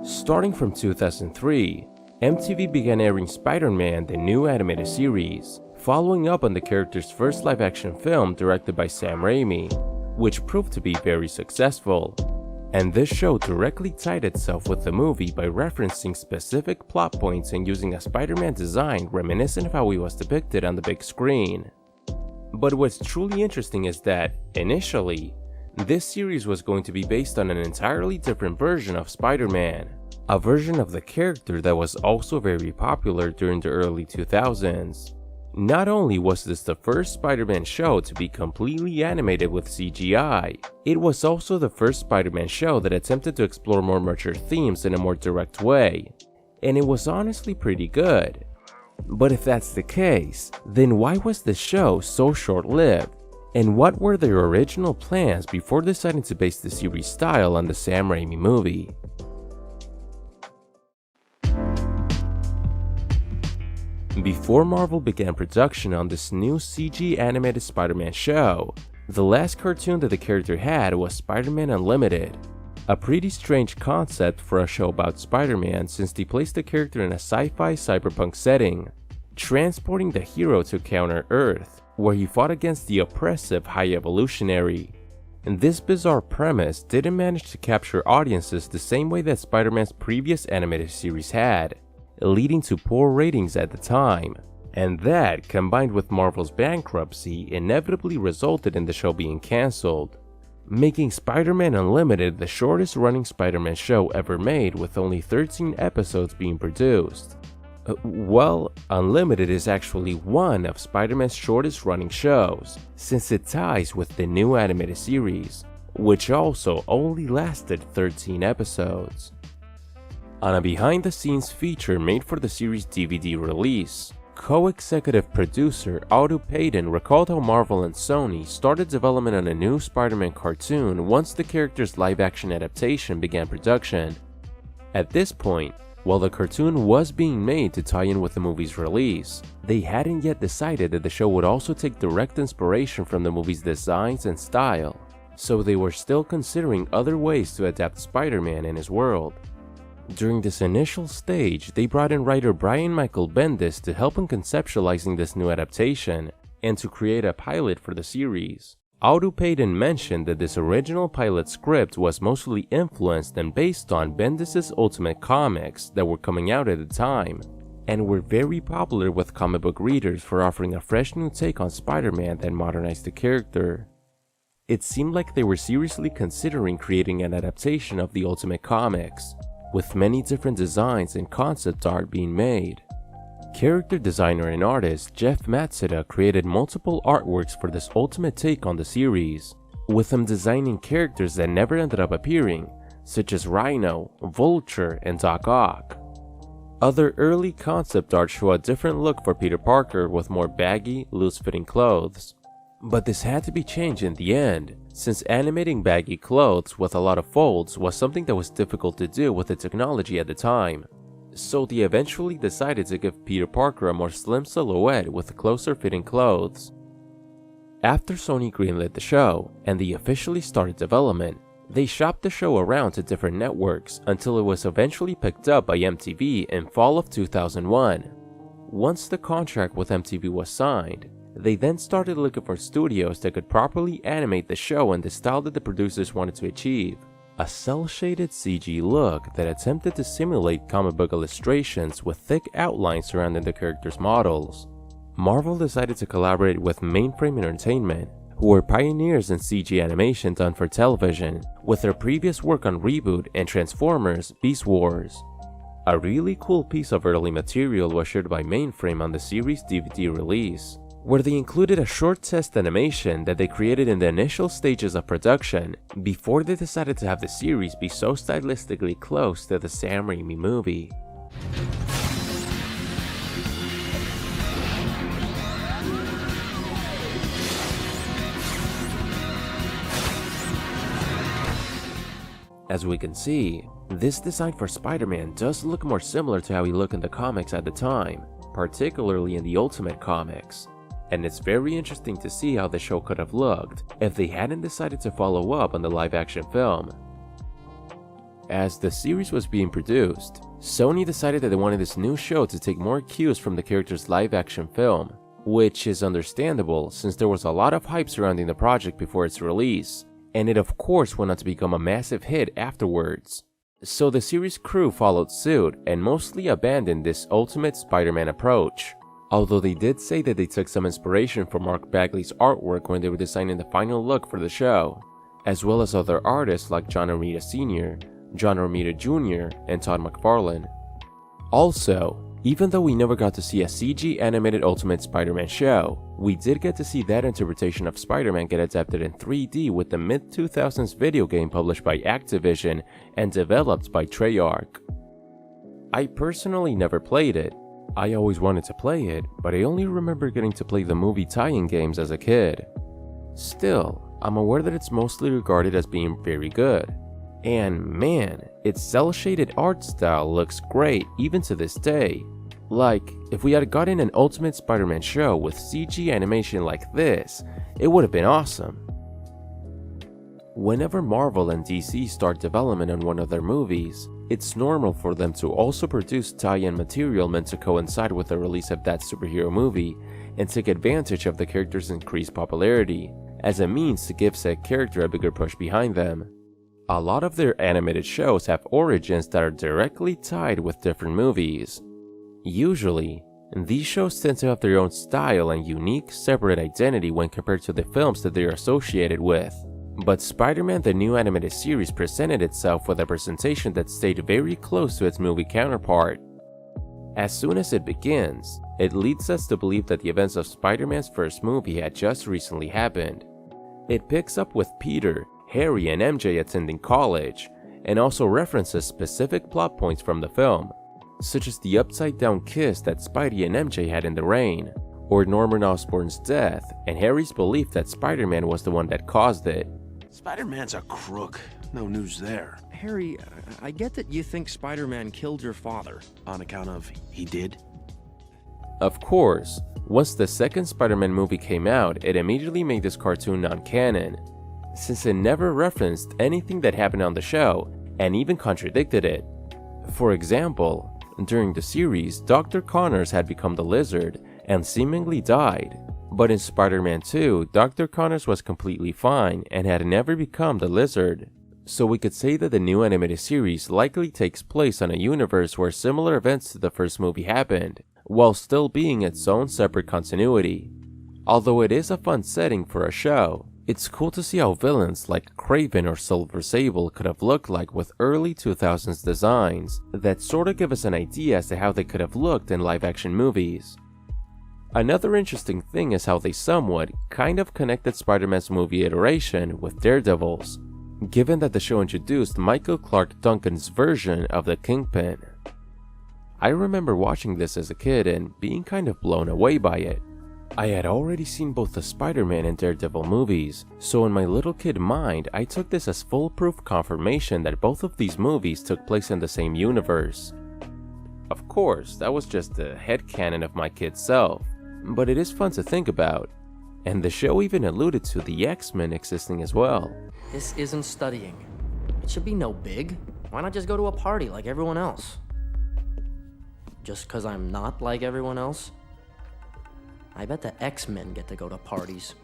Starting from 2003, MTV began airing Spider-Man, the new animated series, following up on the character's first live-action film directed by Sam Raimi, which proved to be very successful. And this show directly tied itself with the movie by referencing specific plot points and using a Spider-Man design reminiscent of how he was depicted on the big screen. But what's truly interesting is that, initially, this series was going to be based on an entirely different version of Spider-Man, a version of the character that was also very popular during the early 2000s. Not only was this the first Spider-Man show to be completely animated with CGI, it was also the first Spider-Man show that attempted to explore more mature themes in a more direct way, and it was honestly pretty good. But if that's the case, then why was the show so short-lived? And what were their original plans before deciding to base the series style on the Sam Raimi movie? Before Marvel began production on this new CG animated Spider-Man show, the last cartoon that the character had was Spider-Man Unlimited. A pretty strange concept for a show about Spider-Man since they placed the character in a sci-fi cyberpunk setting, transporting the hero to counter Earth, where he fought against the oppressive High Evolutionary. And this bizarre premise didn't manage to capture audiences the same way that Spider-Man's previous animated series had, leading to poor ratings at the time, and that, combined with Marvel's bankruptcy, inevitably resulted in the show being cancelled, making Spider-Man Unlimited the shortest running Spider-Man show ever made with only 13 episodes being produced. Well, Unlimited is actually one of Spider-Man's shortest running shows, since it ties with the new animated series, which also only lasted 13 episodes. On a behind-the-scenes feature made for the series' DVD release, co-executive producer Otto Payton recalled how Marvel and Sony started development on a new Spider-Man cartoon once the character's live-action adaptation began production. At this point, while the cartoon was being made to tie in with the movie's release, they hadn't yet decided that the show would also take direct inspiration from the movie's designs and style, so they were still considering other ways to adapt Spider-Man and his world. During this initial stage, they brought in writer Brian Michael Bendis to help in conceptualizing this new adaptation and to create a pilot for the series. Otto Payton mentioned that this original pilot script was mostly influenced and based on Bendis' Ultimate comics that were coming out at the time, and were very popular with comic book readers for offering a fresh new take on Spider-Man that modernized the character. It seemed like they were seriously considering creating an adaptation of the Ultimate comics, with many different designs and concept art being made. Character designer and artist Jeff Matsuda created multiple artworks for this ultimate take on the series, with him designing characters that never ended up appearing, such as Rhino, Vulture, and Doc Ock. Other early concept art show a different look for Peter Parker with more baggy, loose-fitting clothes. But this had to be changed in the end, since animating baggy clothes with a lot of folds was something that was difficult to do with the technology at the time. So they eventually decided to give Peter Parker a more slim silhouette with closer fitting clothes. After Sony greenlit the show, and they officially started development, they shopped the show around to different networks until it was eventually picked up by MTV in fall of 2001. Once the contract with MTV was signed, they then started looking for studios that could properly animate the show in the style that the producers wanted to achieve. A cel-shaded CG look that attempted to simulate comic book illustrations with thick outlines surrounding the characters' models. Marvel decided to collaborate with Mainframe Entertainment, who were pioneers in CG animation done for television, with their previous work on Reboot and Transformers Beast Wars. A really cool piece of early material was shared by Mainframe on the series' DVD release, where they included a short test animation that they created in the initial stages of production before they decided to have the series be so stylistically close to the Sam Raimi movie. As we can see, this design for Spider-Man does look more similar to how he looked in the comics at the time, particularly in the Ultimate comics. And it's very interesting to see how the show could have looked if they hadn't decided to follow up on the live-action film. As the series was being produced, Sony decided that they wanted this new show to take more cues from the character's live-action film, which is understandable since there was a lot of hype surrounding the project before its release, and it of course went on to become a massive hit afterwards. So the series crew followed suit and mostly abandoned this Ultimate Spider-Man approach, although they did say that they took some inspiration from Mark Bagley's artwork when they were designing the final look for the show, as well as other artists like John Romita Sr., John Romita Jr., and Todd McFarlane. Also, even though we never got to see a CG animated Ultimate Spider-Man show, we did get to see that interpretation of Spider-Man get adapted in 3D with the mid-2000s video game published by Activision and developed by Treyarch. I personally never played it. I always wanted to play it, but I only remember getting to play the movie tie-in games as a kid. Still, I'm aware that it's mostly regarded as being very good. And man, its cel-shaded art style looks great even to this day. Like, if we had gotten an Ultimate Spider-Man show with CG animation like this, it would have been awesome. Whenever Marvel and DC start development on one of their movies, it's normal for them to also produce tie-in material meant to coincide with the release of that superhero movie and take advantage of the character's increased popularity, as a means to give said character a bigger push behind them. A lot of their animated shows have origins that are directly tied with different movies. Usually, these shows tend to have their own style and unique, separate identity when compared to the films that they are associated with. But Spider-Man the New Animated Series presented itself with a presentation that stayed very close to its movie counterpart. As soon as it begins, it leads us to believe that the events of Spider-Man's first movie had just recently happened. It picks up with Peter, Harry, and MJ attending college, and also references specific plot points from the film, such as the upside-down kiss that Spidey and MJ had in the rain, or Norman Osborn's death and Harry's belief that Spider-Man was the one that caused it. Spider-Man's a crook. No news there. Harry, I get that you think Spider-Man killed your father. On account of he did? Of course, once the second Spider-Man movie came out, it immediately made this cartoon non-canon, since it never referenced anything that happened on the show and even contradicted it. For example, during the series, Dr. Connors had become the Lizard and seemingly died, but in Spider-Man 2, Dr. Connors was completely fine and had never become the Lizard. So we could say that the new animated series likely takes place on a universe where similar events to the first movie happened, while still being its own separate continuity. Although it is a fun setting for a show, it's cool to see how villains like Kraven or Silver Sable could have looked like with early 2000s designs that sorta give us an idea as to how they could have looked in live-action movies. Another interesting thing is how they somewhat kind of connected Spider-Man's movie iteration with Daredevil's, given that the show introduced Michael Clark Duncan's version of the Kingpin. I remember watching this as a kid and being kind of blown away by it. I had already seen both the Spider-Man and Daredevil movies, so in my little kid mind, I took this as foolproof confirmation that both of these movies took place in the same universe. Of course, that was just the headcanon of my kid self, but it is fun to think about, and the show even alluded to the X-Men existing as well. This isn't studying. It should be no big. Why not just go to a party like everyone else? Just because I'm not like everyone else? I bet the X-Men get to go to parties.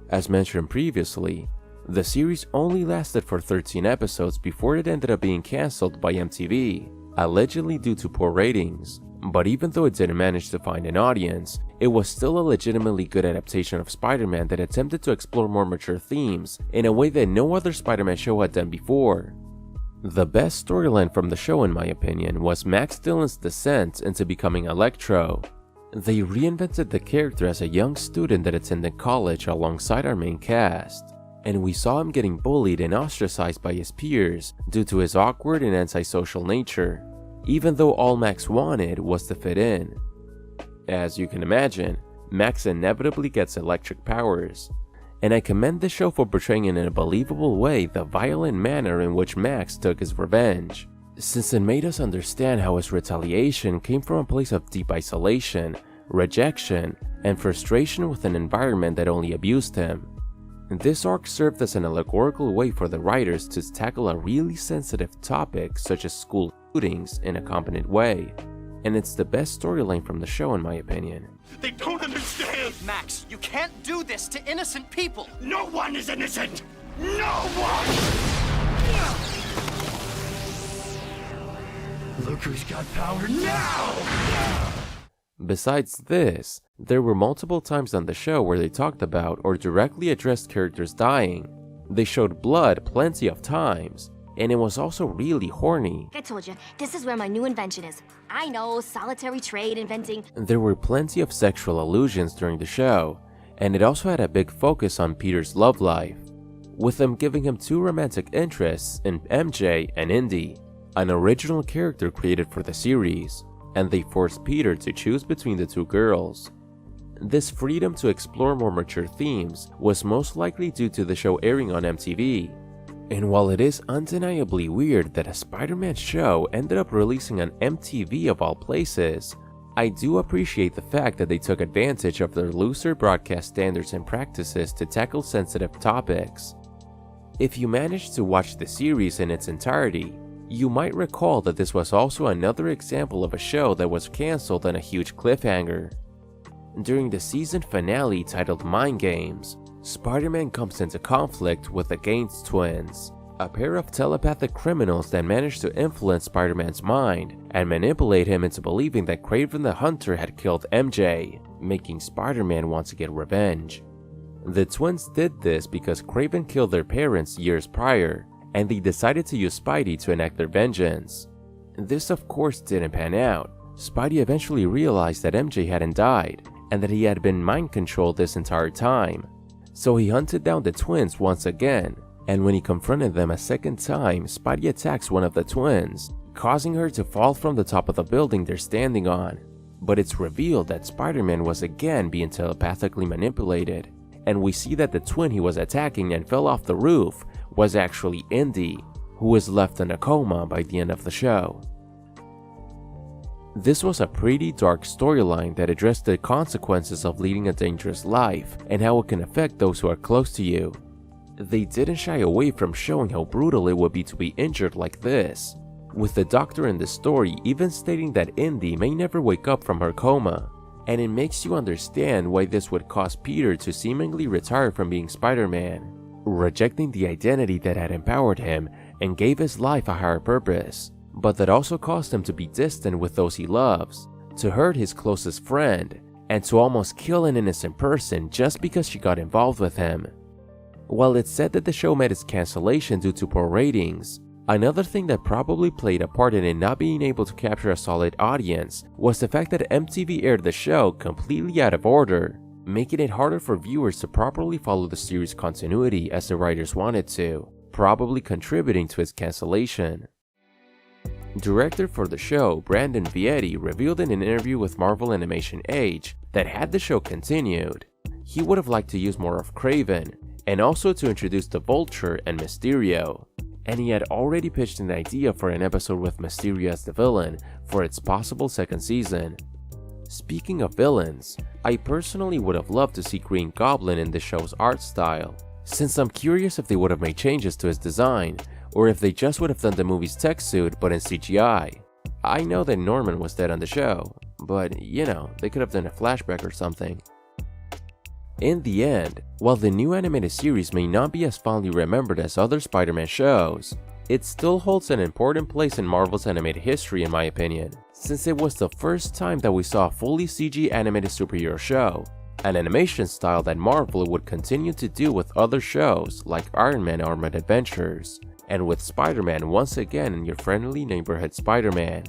As mentioned previously, the series only lasted for 13 episodes before it ended up being cancelled by MTV, allegedly due to poor ratings. But even though it didn't manage to find an audience, it was still a legitimately good adaptation of Spider-Man that attempted to explore more mature themes in a way that no other Spider-Man show had done before. The best storyline from the show, in my opinion, was Max Dillon's descent into becoming Electro. They reinvented the character as a young student that attended college alongside our main cast, and we saw him getting bullied and ostracized by his peers due to his awkward and antisocial nature, even though all Max wanted was to fit in. As you can imagine, Max inevitably gets electric powers, and I commend the show for portraying in a believable way the violent manner in which Max took his revenge, since it made us understand how his retaliation came from a place of deep isolation, rejection, and frustration with an environment that only abused him. This arc served as an allegorical way for the writers to tackle a really sensitive topic such as school shootings in a competent way, and it's the best storyline from the show in my opinion. They don't understand! Max, you can't do this to innocent people! No one is innocent! No one! Look who's got power now! Besides this, there were multiple times on the show where they talked about or directly addressed characters dying. They showed blood plenty of times, and it was also really horny. I told you, this is where my new invention is. I know, solitary trade inventing. There were plenty of sexual allusions during the show, and it also had a big focus on Peter's love life, with them giving him two romantic interests in MJ and Indy, an original character created for the series, and they forced Peter to choose between the two girls. This freedom to explore more mature themes was most likely due to the show airing on MTV. And while it is undeniably weird that a Spider-Man show ended up releasing on MTV of all places, I do appreciate the fact that they took advantage of their looser broadcast standards and practices to tackle sensitive topics. If you managed to watch the series in its entirety, you might recall that this was also another example of a show that was cancelled on a huge cliffhanger. During the season finale titled Mind Games, Spider-Man comes into conflict with the Gaines twins, a pair of telepathic criminals that managed to influence Spider-Man's mind and manipulate him into believing that Kraven the Hunter had killed MJ, making Spider-Man want to get revenge. The twins did this because Kraven killed their parents years prior, and they decided to use Spidey to enact their vengeance. This of course didn't pan out. Spidey eventually realized that MJ hadn't died, and that he had been mind-controlled this entire time. So he hunted down the twins once again, and when he confronted them a second time, Spidey attacks one of the twins, causing her to fall from the top of the building they're standing on. But it's revealed that Spider-Man was again being telepathically manipulated, and we see that the twin he was attacking and fell off the roof was actually Indy, who was left in a coma by the end of the show. This was a pretty dark storyline that addressed the consequences of leading a dangerous life and how it can affect those who are close to you. They didn't shy away from showing how brutal it would be to be injured like this, with the doctor in the story even stating that Indy may never wake up from her coma, and it makes you understand why this would cause Peter to seemingly retire from being Spider-Man, rejecting the identity that had empowered him and gave his life a higher purpose, but that also caused him to be distant with those he loves, to hurt his closest friend, and to almost kill an innocent person just because she got involved with him. While it's said that the show met its cancellation due to poor ratings, another thing that probably played a part in it not being able to capture a solid audience was the fact that MTV aired the show completely out of order, making it harder for viewers to properly follow the series' continuity as the writers wanted to, probably contributing to its cancellation. Director for the show, Brandon Vietti, revealed in an interview with Marvel Animation Age that had the show continued, he would have liked to use more of Kraven, and also to introduce the Vulture and Mysterio, and he had already pitched an idea for an episode with Mysterio as the villain for its possible second season. Speaking of villains, I personally would have loved to see Green Goblin in the show's art style, since I'm curious if they would have made changes to his design, or if they just would have done the movie's tech suit but in CGI. I know that Norman was dead on the show, but you know, they could have done a flashback or something. In the end, while the new animated series may not be as fondly remembered as other Spider-Man shows, it still holds an important place in Marvel's animated history in my opinion, since it was the first time that we saw a fully CG animated superhero show, an animation style that Marvel would continue to do with other shows like Iron Man Armored Adventures, and with Spider-Man once again in your friendly neighborhood Spider-Man.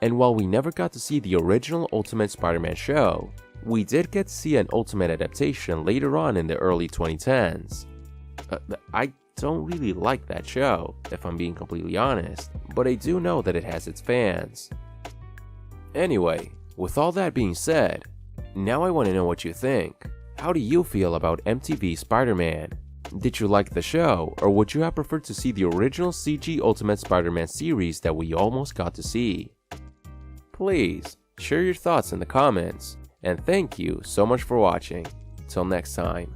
And while we never got to see the original Ultimate Spider-Man show, we did get to see an Ultimate adaptation later on in the early 2010s. I don't really like that show, if I'm being completely honest, but I do know that it has its fans. Anyway, with all that being said, now I want to know what you think. How do you feel about MTV Spider-Man? Did you like the show, or would you have preferred to see the original CG Ultimate Spider-Man series that we almost got to see? Please, share your thoughts in the comments, and thank you so much for watching. Till next time.